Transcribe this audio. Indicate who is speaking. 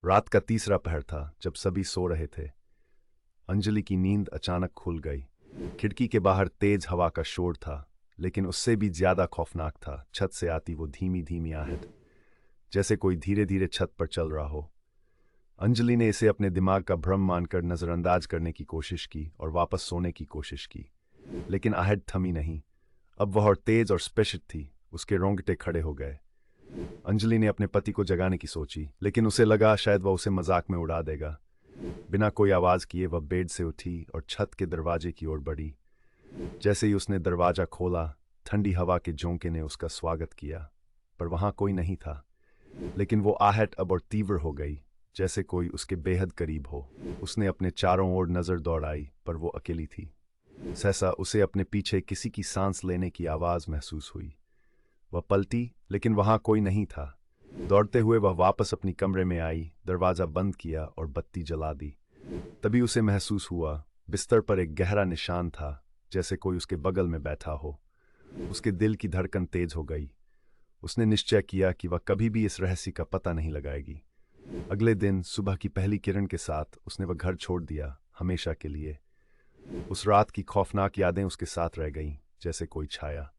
Speaker 1: रात का तीसरा पहर था जब सभी सो रहे थे। अंजलि की नींद अचानक खुल गई। खिड़की के बाहर तेज हवा का शोर था, लेकिन उससे भी ज्यादा खौफनाक था छत से आती वो धीमी धीमी आहट, जैसे कोई धीरे धीरे छत पर चल रहा हो। अंजलि ने इसे अपने दिमाग का भ्रम मानकर नजरअंदाज करने की कोशिश की और वापस सोने की कोशिश की, लेकिन आहट थमी नहीं। अब वह और तेज और स्पष्ट थी। उसके रोंगटे खड़े हो गए। अंजलि ने अपने पति को जगाने की सोची, लेकिन उसे लगा शायद वह उसे मजाक में उड़ा देगा। बिना कोई आवाज किए वह बेड से उठी और छत के दरवाजे की ओर बढ़ी। जैसे ही उसने दरवाजा खोला, ठंडी हवा के झोंके ने उसका स्वागत किया, पर वहां कोई नहीं था। लेकिन वो आहट अब और तीव्र हो गई, जैसे कोई उसके बेहद करीब हो। उसने अपने चारों ओर नजर दौड़ाई, पर वो अकेली थी। सहसा उसे अपने पीछे किसी की सांस लेने की आवाज महसूस हुई। वह पलटी, लेकिन वहां कोई नहीं था। दौड़ते हुए वह वापस अपनी कमरे में आई, दरवाजा बंद किया और बत्ती जला दी। तभी उसे महसूस हुआ बिस्तर पर एक गहरा निशान था, जैसे कोई उसके बगल में बैठा हो। उसके दिल की धड़कन तेज हो गई। उसने निश्चय किया कि वह कभी भी इस रहस्य का पता नहीं लगाएगी। अगले दिन सुबह की पहली किरण के साथ उसने वह घर छोड़ दिया, हमेशा के लिए। उस रात की खौफनाक यादें उसके साथ रह गईं, जैसे कोई छाया।